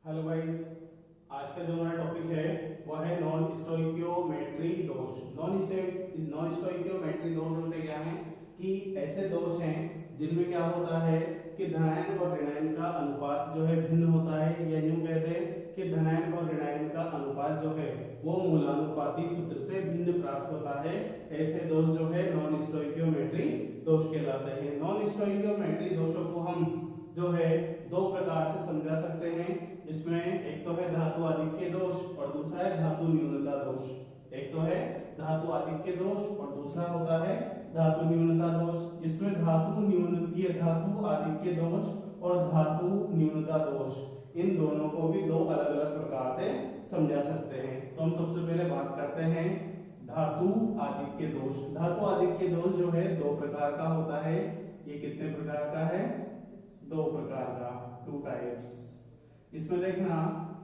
Hello guys, आज का जो हमारा टॉपिक है वह है नॉन स्टोइकियोमेट्री दोष। नॉन स्टोइकियोमेट्री दोष होते क्या हैं कि ऐसे दोष हैं जिनमें क्या होता है कि धनायन और ऋणायन का अनुपात जो है भिन्न होता है, या यूं कहते हैं कि धनायन और ऋणायन का अनुपात जो है वो मूलानुपाती सूत्र से भिन्न प्राप्त होता है। ऐसे दोष जो है नॉन स्टोइकियोमेट्री दोष कहलाते हैं। नॉन स्टोइकियोमेट्री दोषों को हम जो है दो प्रकार से समझा सकते हैं। इसमें एक तो है धातु आधिक्य दोष और दूसरा है धातु न्यूनता दोष। एक तो है धातु आधिक्य दोष और दूसरा होता है धातु न्यूनता दोष। इसमें धातु आधिक्य दोष और धातु न्यूनता दोष, इन दोनों को भी दो अलग अलग प्रकार से समझा सकते हैं। तो हम सबसे पहले बात करते हैं धातु आधिक्य दोष। धातु आधिक्य दोष जो है दो प्रकार का होता है। ये कितने प्रकार का है? दो प्रकार का, 2 टाइप्स। इसमें देखना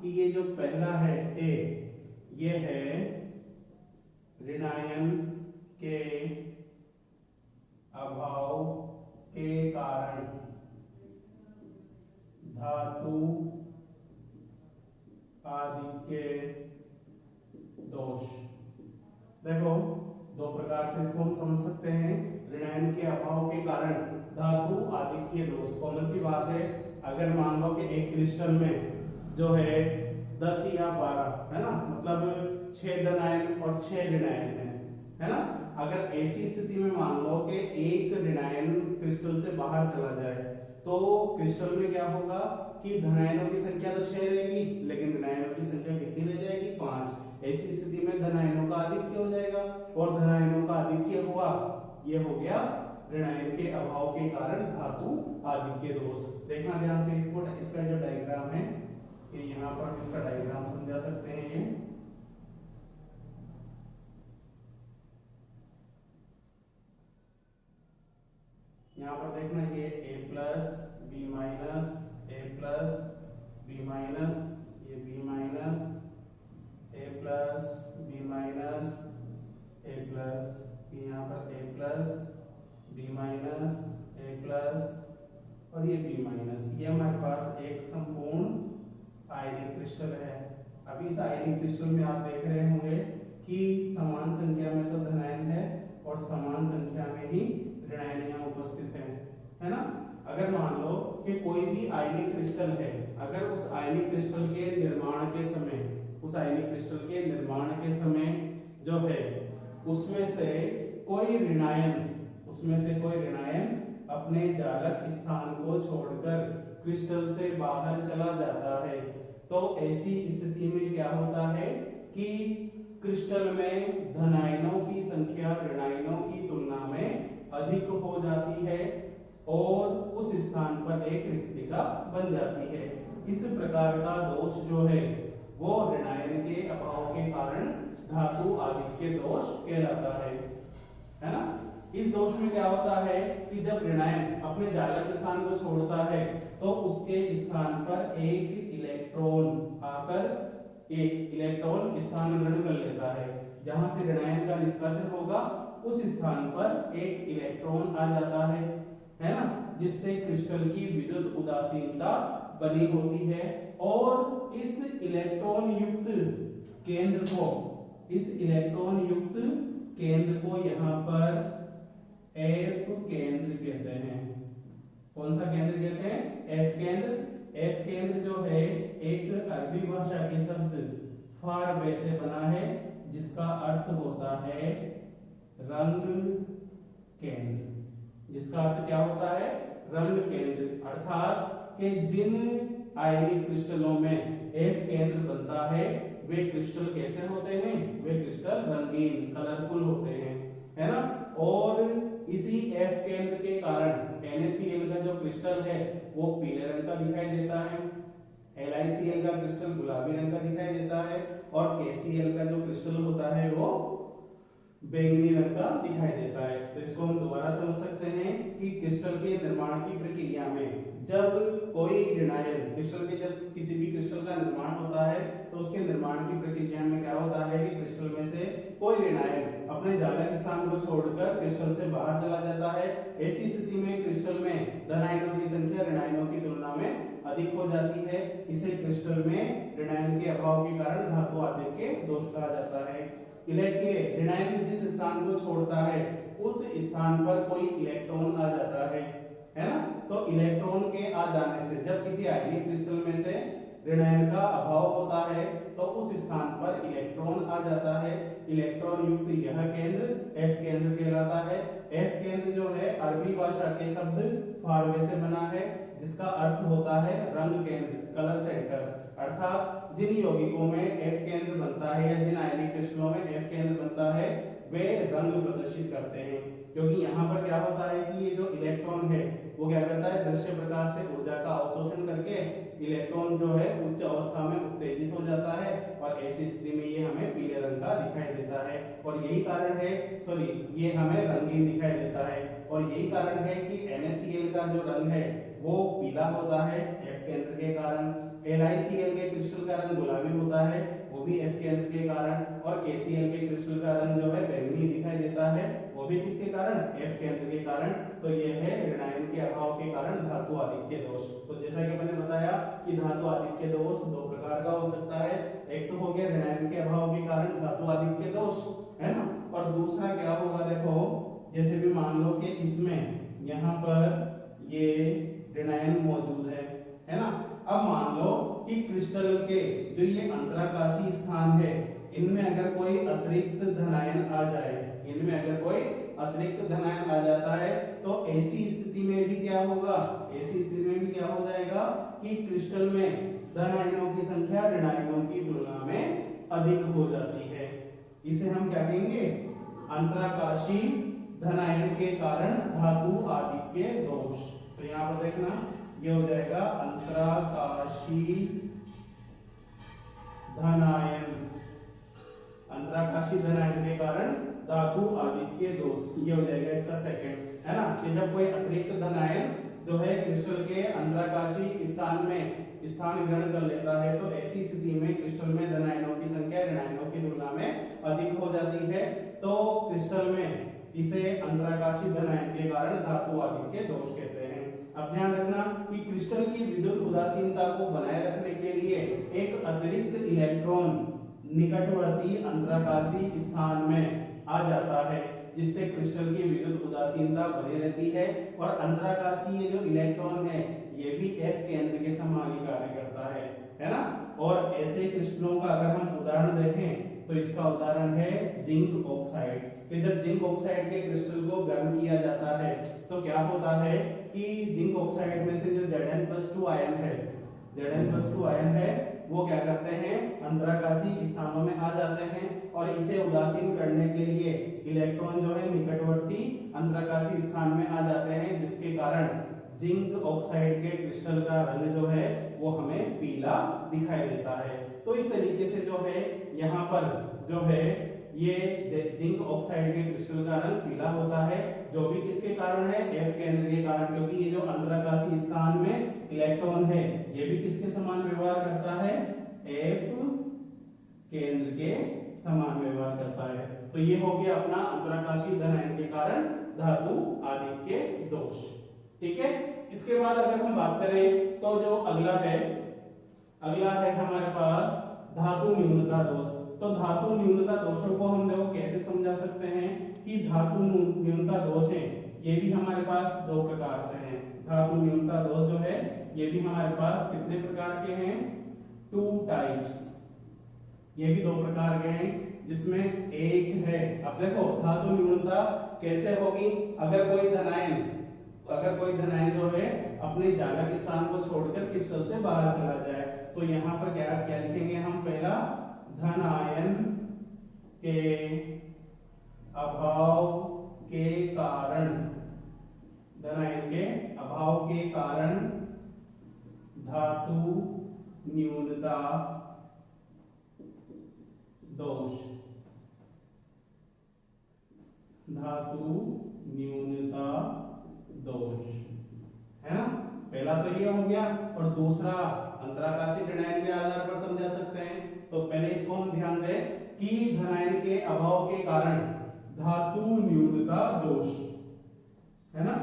कि ये जो पहला है ए, ये है ऋणायन के अभाव के कारण धातु आधिक्य दोष। देखो दो प्रकार से इसको हम समझ सकते हैं। ऋणायन के अभाव के कारण धातु आधिक्य दोष कौन सी बात है? अगर मान लो कि एक क्रिस्टल में जो है 10 या 12 है ना, मतलब 6 धनायन और 6 ऋणायन है ना। अगर ऐसी स्थिति में मान लो कि एक ऋणायन क्रिस्टल से बाहर चला जाए तो क्रिस्टल में क्या होगा कि धनायनों की संख्या तो 6 रहेगी, लेकिन ऋणायनों की संख्या कितनी रह जाएगी? 5। ऐसी स्थिति में धनायनों का आधिक्य हो जाएगा, और धनायनों का आधिक्य हुआ, ये हो गया ऋणायन के अभाव के कारण धातु आधिक्य दोष। देखना ध्यान से इसको, इसका जो डायग्राम है ये यहाँ पर इसका डायग्राम समझा सकते हैं। ये यहाँ पर देखना, ये A plus B minus, A plus B minus, ये B minus, A plus B minus, A plus, यहाँ पर A plus B minus, A plus और ये B माइनस। ये हमारे पास एक संपूर्ण आयनिक क्रिस्टल है। अभी इस आयनिक क्रिस्टल में आप देख रहे होंगे कि समान संख्या में तो धनायन है और समान संख्या में ही ऋणायन यहाँ उपस्थित है ना। अगर मान लो कि कोई भी आयनिक क्रिस्टल है, अगर उस आयनिक क्रिस्टल के निर्माण के समय जो है उसमें से कोई ऋणायन अपने जालक स्थान को छोड़कर क्रिस्टल से बाहर चला जाता है, तो ऐसी स्थिति में क्या होता है कि क्रिस्टल में धनायनों की संख्या ऋणायनों की तुलना में अधिक हो जाती है और उस स्थान पर एक रिक्तिका बन जाती है। इस प्रकार का दोष जो है वो ऋणायन के अभाव के कारण धातु आधिक्य दोष कहलाता है ना। इस दोष में क्या होता है कि जब ऋणायन अपने जालक स्थान को छोड़ता है तो उसके स्थान पर एक इलेक्ट्रॉन आकर एक इलेक्ट्रॉन स्थान ग्रहण कर लेता है। जहां से ऋणायन का निष्कर्षण होगा उस स्थान पर एक इलेक्ट्रॉन आ जाता है ना, जिससे क्रिस्टल की विद्युत उदासीनता बनी होती है और इस इलेक्ट्रॉन युक्त केंद्र को यहाँ पर F केंद्र कहते हैं। कौन सा केंद्र कहते हैं? F केंद्र। F केंद्र जो है एक अरबी भाषा के शब्द फार से बना है, जिसका अर्थ होता है रंग केंद्र। जिसका अर्थ क्या होता है? रंग केंद्र। अर्थात कि जिन आयनिक क्रिस्टलों में F केंद्र बनता है वे क्रिस्टल कैसे होते हैं? वे क्रिस्टल रंगीन, कलरफुल होते हैं, है ना। और इसी F केंद्र के कारण NaCl का जो क्रिस्टल है वो पीले रंग का दिखाई देता है, LiCl का क्रिस्टल गुलाबी रंग का दिखाई देता है और KCl का जो क्रिस्टल होता है वो बैंगनी रंग का दिखाई देता है। तो इसको हम दोबारा समझ सकते हैं कि क्रिस्टल के निर्माण की प्रक्रिया में जब कोई ऋणायन जब किसी भी क्रिस्टल का निर्माण होता है तो उसके निर्माण की प्रक्रिया में क्या होता है कि क्रिस्टल में से कोई ऋणायन अपने जालक स्थान को छोड़कर क्रिस्टल से बाहर चला जाता है। ऐसी स्थिति में क्रिस्टल में धन आयनों की संख्या ऋण आयनों की तुलना में अधिक हो जाती है। इसे क्रिस्टल में ऋण आयन के अभाव के कारण धातु आधिक्य दोष कहा जाता है। ऋण आयन जिस स्थान को छोड़ता है उस स्थान पर कोई इलेक्ट्रॉन आ जाता है ना। तो इलेक्ट्रॉन के आ जाने से, जब किसी आयनिक क्रिस्टल में से ऋण आयन का अभाव होता है तो उस स्थान पर इलेक्ट्रॉन आ जाता है। इलेक्ट्रॉन युक्त यह केंद्र F केंद्र कहलाता है। F केंद्र जो है अरबी भाषा के शब्द फारवे से बना है, जिसका अर्थ होता है रंग केंद्र, कलर सेंटर। अर्थात जिन यौगिकों में F केंद्र बनता है या जिन आयनिक क्रिस्टलों में F केंद्र बनता है वे रंग प्रदर्शित करते हैं। क्योंकि यहाँ पर क्या होता है कि ये जो इलेक्ट्रॉन है वो क्या करता है, दृश्य प्रकाश से ऊर्जा का अवशोषण करके इलेक्ट्रॉन जो है उच्च अवस्था में उत्तेजित हो जाता है और ऐसी स्थिति में ये हमें पीले रंग का दिखाई देता है। और यही कारण है, ये हमें रंगीन दिखाई देता है। और यही कारण है कि NaCl का जो रंग है वो पीला होता है F केंद्र के कारण। LiCl के क्रिस्टल का रंग गुलाबी होता है, वो भी F केंद्र के कारण। और KCl के क्रिस्टल का रंग जो है बैंगनी दिखाई देता है, वो भी किसके कारण, F केंद्र के कारण। तो यह है ऋण आयन के अभाव के कारण धातु आधिक्य दोष। तो जैसा कि मैंने बताया कि धातु आधिक्य दोष दो प्रकार का हो सकता है। एक तो हो गया ऋण आयन के अभाव के कारण धातु आधिक्य दोष, है ना। और दूसरा क्या होगा, देखो जैसे भी मान लो कि इसमें यहाँ पर ये ऋण आयन मौजूद है ना। अब मान लो कि क्रिस्टल के जो ये अंतराकाशी स्थान है इनमें अगर कोई अतिरिक्त धनायन आ जाए, इनमें अगर कोई अतिरिक्त धनायन आ जाता है तो ऐसी स्थिति में भी क्या होगा, ऐसी स्थिति में भी क्या हो जाएगा कि क्रिस्टल में धन आयनों की संख्या ऋण आयनों की तुलना में अधिक हो जाती है। इसे हम क्या कहेंगे, अंतराकाशी धन आयन के कारण धातु आधिक्य दोष। तो यहाँ पर देखना ये हो जाएगा अंतराकाशी धनायन, अंतराकाशी धनायन के कारण धातु आधिक्य दोष, ये हो जाएगा इसका सेकंड, है ना। कि जब कोई अतिरिक्त धनायन जो है क्रिस्टल के अंतराकाशी स्थान में स्थान ग्रहण कर लेता है तो ऐसी स्थिति में क्रिस्टल में धनायनों की संख्या ऋण आयनों की तुलना में अधिक हो जाती है। तो क्रिस्टल में इसे अंतराकाशी धनायन के कारण धातु आधिक्य दोष कहते हैं। अब ध्यान रखना कि क्रिस्टल की विद्युत उदासीनता को बनाए रखने के लिए एक अतिरिक्त इलेक्ट्रॉन निकटवर्ती अंतराकाशी स्थान में आ जाता है, जिससे क्रिस्टल की विद्युत उदासीनता बनी रहती है। और अंतराकाशी ये जो इलेक्ट्रॉन है ये भी F केंद्र के समान ही कार्य करता है ना। और ऐसे क्रिस्टलों का अगर हम उदाहरण देखें तो इसका उदाहरण है जिंक ऑक्साइड। कि जब जिंक ऑक्साइड के क्रिस्टल को गर्म किया जाता है तो क्या होता है कि जिंक ऑक्साइड में से जो Zn+2 आयन है, Zn+2 आयन है वो क्या करते हैं, अंतराकाशी स्थानों में आ जाते हैं और इसे उदासीन करने के लिए इलेक्ट्रॉन जो है निकटवर्ती अंतराकाशी स्थान में आ जाते हैं, जिसके कारण जिंक ऑक्साइड के क्रिस्टल का रंग जो है वो हमें पीला दिखाई देता है। तो इस तरीके से जो है यहाँ पर जो है ये जिंक ऑक्साइड के क्रिस्टल का रंग पीला होता है, जो भी किसके कारण है, F केंद्र के कारण। क्योंकि ये जो अंतराकाशी स्थान में इलेक्ट्रॉन है ये भी किसके समान व्यवहार करता है, F केंद्र के समान व्यवहार करता है। तो ये हो गया अपना अंतराकाशी धनायन के कारण धातु आधिक्य दोष। ठीक है। इसके बाद अगर हम बात करें तो जो अगला है हमारे पास धातु न्यूनता दोष। तो धातु न्यूनता दोषों को हम देखो कैसे समझा सकते हैं कि धातु न्यूनता दोष है ये भी हमारे पास दो प्रकार से हैं। धातु न्यूनता दोष जो है ये भी हमारे पास कितने प्रकार के हैं, 2 टाइप्स। ये भी दो प्रकार के हैं जिसमें एक है, अब देखो धातु न्यूनता कैसे होगी, अगर कोई धनायन जो है अपने जालक स्थान को छोड़कर क्रिस्टल से बाहर चला जाए तो यहाँ पर क्या लिखेंगे हम, पहला धनायन के अभाव के कारण, धनायन के अभाव के कारण धातु न्यूनता दोष, धातु न्यूनता दोष, है ना। पहला तो ये हो गया और दूसरा अंतराकाशी धनायन के आधार पर समझा सकते हैं। तो पहले इसको हम ध्यान दें कि धनायन के अभाव के कारण धातु न्यूनता दोष, है ना,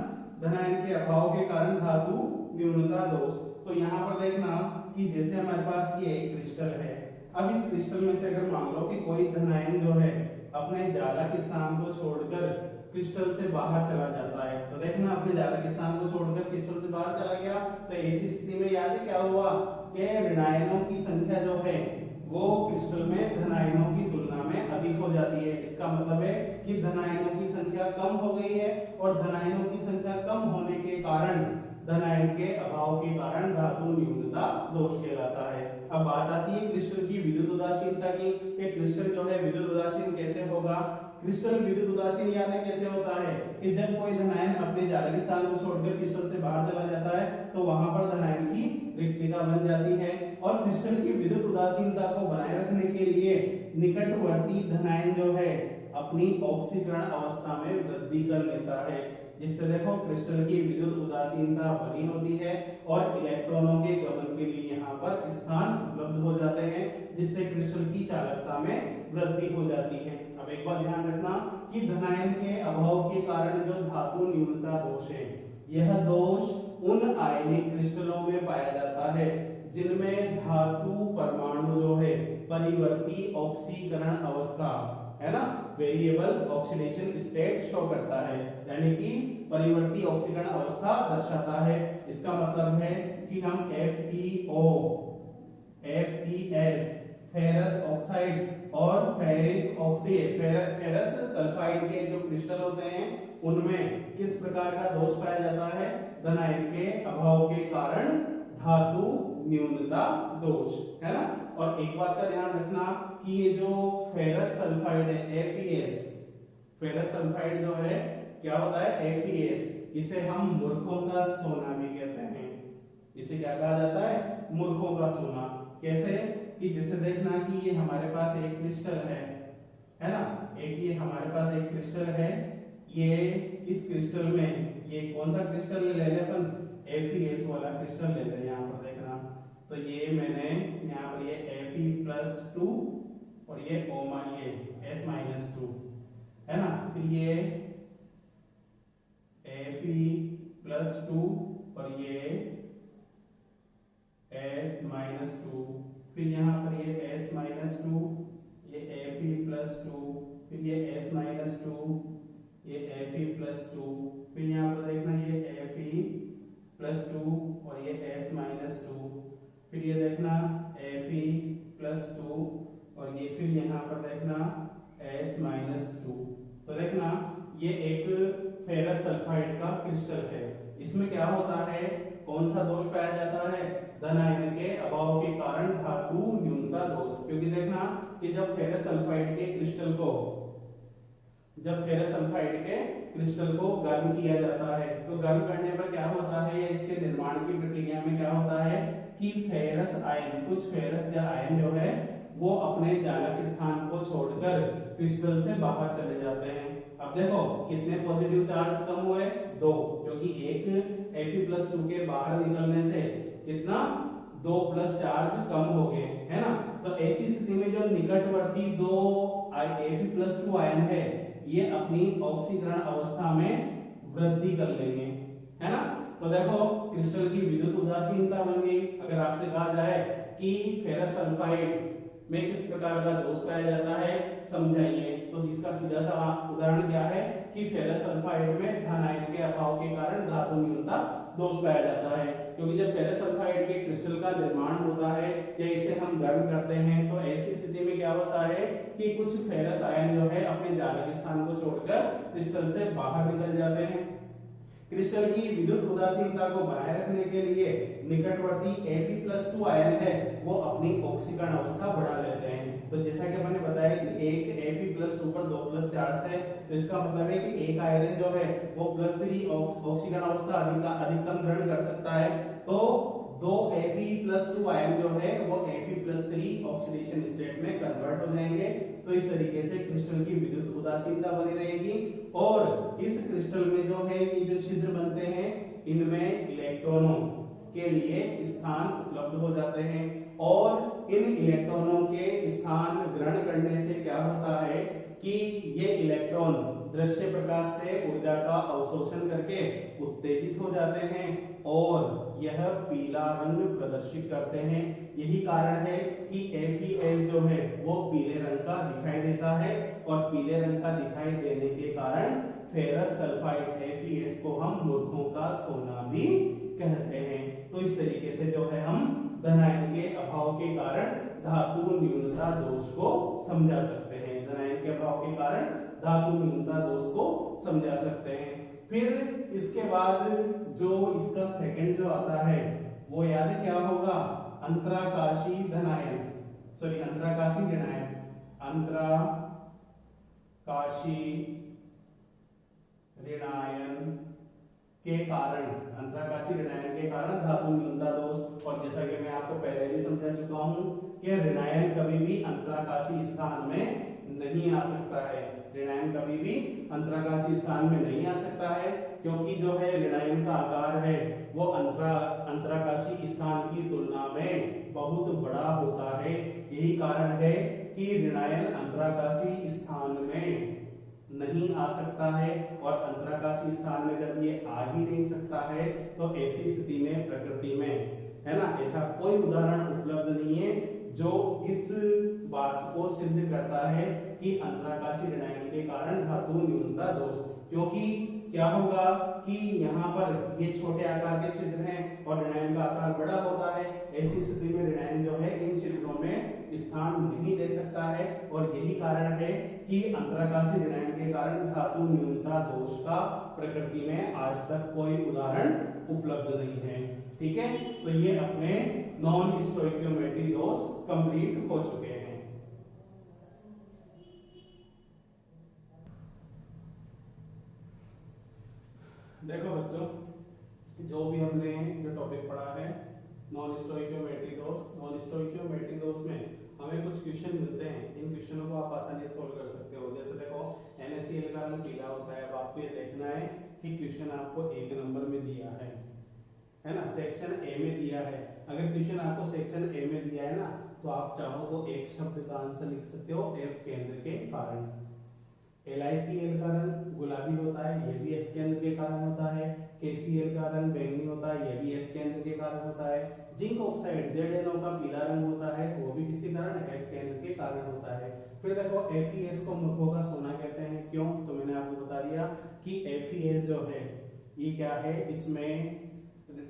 धन आयन के अभाव के कारण धातु न्यूनता दोष। तो यहाँ पर देखना कि जैसे हमारे पास ये एक क्रिस्टल है, अब इस क्रिस्टल में से अगर मान लो कि कोई धन आयन जो है अपने जालक स्थान को छोड़कर क्रिस्टल से बाहर चला जाता है, तो देखना अपने जालक स्थान को छोड़कर क्रिस्टल से बाहर चला गया, तो ऐसी स्थिति में याद है क्या हुआ कि ऋणायनों की संख्या जो है वो क्रिस्टल में धन आयनों की तुलना में अधिक हो जाती है। इसका मतलब है कि धन आयनों की संख्या कम हो गई है, और धन आयनों की संख्या कम होने के कारण धन आयन के अभाव के कारण धातु न्यूनता दोष कहलाता है। अब बात आती है क्रिस्टल की विद्युत उदासीनता की, कि क्रिस्टल जो है विद्युत उदासीन कैसे होगा। क्रिस्टल विद्युत उदासीन याद है कैसे होता है कि जब कोई धन आयन अपने जालक स्थान को छोड़कर क्रिस्टल से बाहर चला जाता है तो वहां पर धन आयन की रिक्तिका बन जाती है, और क्रिस्टल की विद्युत उदासीनता को बनाए रखने के लिए निकटवर्ती धन आयन जो है अपनी ऑक्सीकरण अवस्था में वृद्धि कर लेता है, जिससे देखो क्रिस्टल की विद्युत उदासीनता बनी होती है और इलेक्ट्रॉनों के गमन के लिए यहाँ पर स्थान उपलब्ध हो जाते हैं, जिससे क्रिस्टल की चालकता में वृद्धि हो जाती है। अब एक बात ध्यान रखना कि धन आयन के अभाव के कारण जो धातु न्यूनता दोष है, यह दोष उन आयनिक क्रिस्टलों में पाया जाता है जिनमें धातु परमाणु जो है परिवर्ती ऑक्सीकरण अवस्था, है ना, वेरिएबल ऑक्सीडेशन स्टेट शो करता है, यानी कि परिवर्ती ऑक्सीकरण अवस्था दर्शाता है। इसका मतलब है कि हम FeO, FeS, फेरस ऑक्साइड और फेरिक ऑक्साइड, फेरस सल्फाइड के जो क्रिस्टल होते हैं उनमें किस प्रकार का दोष पाया जाता है, धन आयन के अभाव के कारण धातु न्यूनता दोष, है ना। और एक बात का ध्यान रखना कि ये जो फेरस सल्फाइड है FeS, फेरस सल्फाइड जो है क्या होता है FeS, इसे हम मूर्खों का सोना भी कहते हैं। इसे क्या कहा जाता है, मूर्खों का सोना। कैसे कि जैसे देखना कि ये हमारे पास एक क्रिस्टल है ना, एक ये हमारे पास एक क्रिस्टल है, ये इस क्रिस्टल में ये कौन सा क्रिस्टल ले ले अपन, FeS वाला क्रिस्टल ले ले। यहाँ पर देखना तो ये मैंने यहाँ पर ये Fe+2 और ये ये S-2 है ना, फिर ये Fe+2 और ये S-2, फिर यहाँ पर ये S-2, ये Fe+2, फिर ये S-2, ये Fe+2, फिर यहाँ पर देखना ये Fe+2 और ये S-2, फिर ये देखना Fe+2 और ये फिर यहाँ पर देखना S-2। तो देखना ये एक फेरस सल्फाइड का क्रिस्टल है, इसमें क्या होता है, कौन सा दोष पाया जाता है, धन आयन के अभाव के कारण धातु न्यूनता दोष। क्योंकि देखना कि जब फेरस सल्फाइड के क्रिस्टल को गर्म किया जाता है तो गर्म करने पर क्या होता है, या इसके निर्माण की प्रक्रिया में क्या होता है कि फेरस आयन, कुछ फेरस या आयन जो है वो अपने जालक स्थान को छोड़कर क्रिस्टल से बाहर चले जाते हैं। अब देखो कितने पॉजिटिव चार्ज कम हुए, 2, क्योंकि एक Fe+2 के बाहर निकलने से कितना 2+ चार्ज कम हो गए, है ना। तो ऐसी स्थिति में जो निकटवर्ती दो Fe+2 आयन है ये अपनी ऑक्सीकरण अवस्था में वृद्धि कर लेंगे, है ना। तो देखो क्रिस्टल की विद्युत उदासीनता बन गई। अगर आपसे कहा जाए कि फेरस सल्फाइड में किस प्रकार का दोष पाया जाता है समझाइए, तो इसका सीधा सा उदाहरण क्या है कि फेरस सल्फाइड में धन आयन के अभाव के कारण धातु न्यूनता दोष पाया जाता है। क्योंकि जब फेरस सल्फाइड के क्रिस्टल का निर्माण होता है या इसे हम गर्म करते हैं तो ऐसी स्थिति में क्या होता है कि कुछ फेरस आयन जो है अपने जालक स्थान को छोड़कर क्रिस्टल से बाहर निकल जाते हैं। क्रिस्टल की विद्युत उदासीनता को बनाए रखने के लिए निकटवर्ती Fe+2 आयन है वो अपनी ऑक्सीकरण अवस्था बढ़ा लेते हैं। तो जैसा कि मैंने बताया कि एक Fe+2 पर 2+ चार्ज है, तो इसका मतलब है कि एक आयन जो है वो +3 ऑक्सीकरण अवस्था अधिकतम ग्रहण कर सकता है। तो 2 Fe+2 आयन जो है वो Fe+3 ऑक्सीडेशन स्टेट में कन्वर्ट हो जाएंगे। तो इस तरीके से क्रिस्टल की विद्युत उदासीनता बनी रहेगी और इस क्रिस्टल में जो है ये जो छिद्र बनते हैं इनमें इलेक्ट्रॉनों के लिए स्थान उपलब्ध हो जाते हैं और इन इलेक्ट्रॉनों के स्थान ग्रहण करने से क्या होता है कि ये इलेक्ट्रॉन दृश्य प्रकाश से ऊर्जा का अवशोषण करके उत्तेजित हो जाते हैं और यह पीला रंग प्रदर्शित करते हैं। यही कारण है कि FeS जो है वो पीले रंग का दिखाई देता है और पीले रंग का दिखाई देने के कारण फेरस सल्फाइड FeS को हम मूर्खों का सोना भी कहते हैं। तो इस तरीके से जो है हम धनायन के अभाव के कारण धातु न्यूनता दोष को समझा सकते हैं। धनायन के अभाव के कारण धातु न्यूनता दोष को समझा सकते हैं। फिर इसके बाद जो इसका सेकंड जो आता है वो याद क्या होगा, अंतराकाशी धनायन, सॉरी अंतराकाशी ऋणायन, अंतराकाशी ऋणायन के कारण, अंतराकाशी ऋणायन के कारण धातु न्यूनता दोष। और जैसा कि मैं आपको पहले भी समझा चुका हूं कि ऋणायन कभी भी अंतराकाशी स्थान में नहीं आ सकता है, ऋणायन कभी भी अंतराकाशी स्थान में नहीं आ सकता है क्योंकि जो है ऋणायन का आकार है वो अंतराकाशी स्थान की तुलना में बहुत बड़ा होता है। यही कारण है कि ऋणायन अंतराकाशी स्थान में नहीं आ सकता है और अंतराकाशी स्थान में जब ये आ ही नहीं सकता है तो ऐसी स्थिति में प्रकृति में, है ना, ऐसा कोई उदाहरण उपलब्ध नहीं है जो इस बात को सिद्ध करता है कि अंतराकाशी ऋणायन के कारण धातु न्यूनता दोष। क्योंकि क्या होगा कि यहाँ पर ये छोटे आकार के छिद्र हैं और ऋणायन का आकार बड़ा होता है, ऐसी स्थिति में ऋणायन जो है इन छिद्रों में स्थान नहीं ले सकता है और यही कारण है कि अंतराकाशी ऋणायन के कारण धातु न्यूनता दोष का प्रकृति में आज तक कोई उदाहरण उपलब्ध नहीं है। ठीक है, तो ये अपने नॉन स्टोइकियोमेट्री दोष कंप्लीट हो चुके हैं। देखो बच्चों, जो भी हमने जो टॉपिक पढ़ा है नॉन स्टोइकियोमेट्री दोष, नॉन स्टोइकियोमेट्री दोष में हमें कुछ क्वेश्चन मिलते हैं, इन क्वेश्चनों को आप आसानी से सोल्व कर सकते हो। जैसे देखो NaCl का रंग पीला होता है, अब आपको ये देखना है कि क्वेश्चन आपको 1 नंबर में दिया है ना, सेक्शन ए में दिया है। अगर क्वेश्चन आपको सेक्शन ए में दिया है ना तो आप चाहो तो एक शब्द का आंसर लिख सकते हो, F केंद्र के कारण। LiCl का रंग गुलाबी होता है, ये भी F केंद्र के कारण होता है। KCl का रंग बैंगनी होता है, ये भी F केंद्र के कारण होता है। जिंक ऑक्साइड ZnO का पीला रंग होता है, वो भी किसी कारण F केंद्र के कारण होता है। फिर देखो FeS को मूर्खों का सोना कहते हैं, क्यों? तो मैंने आपको बता दिया कि FeS जो है ये क्या है, इसमें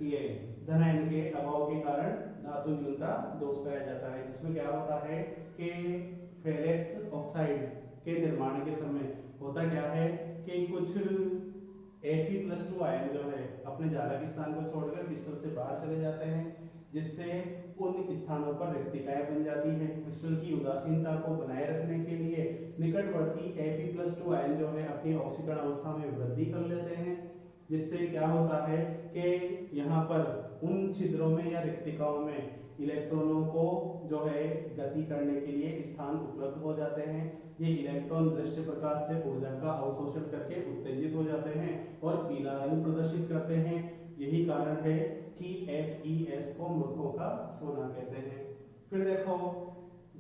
ये धनायन के अभाव के कारण धातु न्यूनता दोष पाया जाता है, जिसमें क्या होता है कि फेरस ऑक्साइड के निर्माण के समय होता क्या है कि कुछ Fe+2 आयन जो है अपने जालक स्थान को छोड़कर क्रिस्टल से बाहर चले जाते हैं, जिससे उन स्थानों पर रिक्तिकाएं बन जाती है। क्रिस्टल की उदासीनता को बनाए रखने के लिए निकटवर्ती Fe+2 आयन जो है अपनी ऑक्सीकरण अवस्था में वृद्धि कर लेते हैं, जिससे क्या होता है कि यहाँ पर उन छिद्रों में या रिक्तिकाओं में इलेक्ट्रॉनों को जो है गति करने के लिए स्थान उपलब्ध हो जाते हैं। ये इलेक्ट्रॉन दृश्य प्रकाश से ऊर्जा का अवशोषण करके उत्तेजित हो जाते हैं और पीला रंग प्रदर्शित करते हैं। यही कारण है कि FeS को मूर्खों का सोना कहते हैं। फिर देखो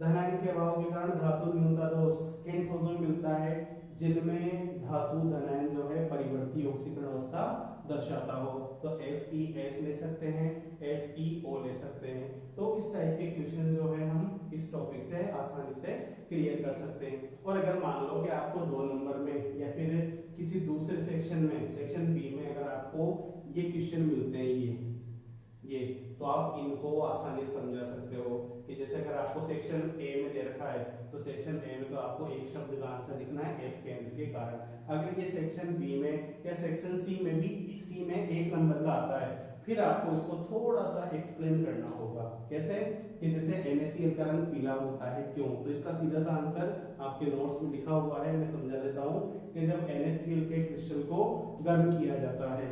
धनायन के अभाव के कारण धातु न्यूनता दोष किन ठोसों में मिलता है, जिनमें धातु धनायन जो है परिवर्ती ऑक्सीकरण अवस्था दर्शाता हो, तो FeS ले सकते हैं, FeO ले सकते हैं। तो इस टाइप के क्वेश्चन जो है हम इस टॉपिक से आसानी से क्लियर कर सकते हैं। और अगर मान लो कि आपको 2 नंबर में या फिर किसी दूसरे सेक्शन में, सेक्शन बी में अगर आपको ये क्वेश्चन मिलते हैं ये तो आप इनको आसानी से समझा सकते हो कि जैसे अगर आपको सेक्शन ए में दे रखा है तो सेक्शन ए में तो आपको एक शब्द का आंसर लिखना है F केंद्र के कारण। अगर ये सेक्शन बी में या सेक्शन सी में भी, सी में 1 नंबर का आता है, फिर आपको इसको थोड़ा सा एक्सप्लेन करना होगा। कैसे? कि जैसे NaCl का रंग पीला होता है, क्यों? तो इसका सीधा सा आंसर आपके नोट्स में लिखा हुआ है, मैं समझा देता हूँ कि जब NaCl के क्रिस्टल को गर्म किया जाता है,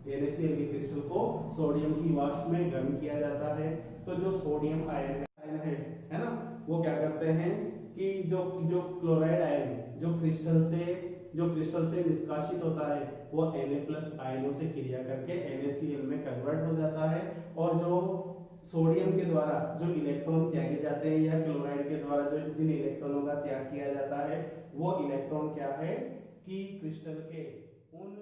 NaCl के क्रिस्टल को सोडियम की वाष्प में गर्म किया जाता है, तो जो सोडियम आयन है ना, वो क्या करते हैं कि जो क्लोराइड आयन जो क्रिस्टल से जो क्रिस्टल से निष्कासित होता है वो Na+ आयनों से क्रिया करके NaCl में कन्वर्ट हो जाता है, और जो सोडियम के द्वारा जो इलेक्ट्रॉन त्यागे जाते हैं या क्लोराइड के द्वारा जो जिन इलेक्ट्रॉनों का त्याग किया जाता है वो इलेक्ट्रॉन क्या है कि क्रिस्टल के उन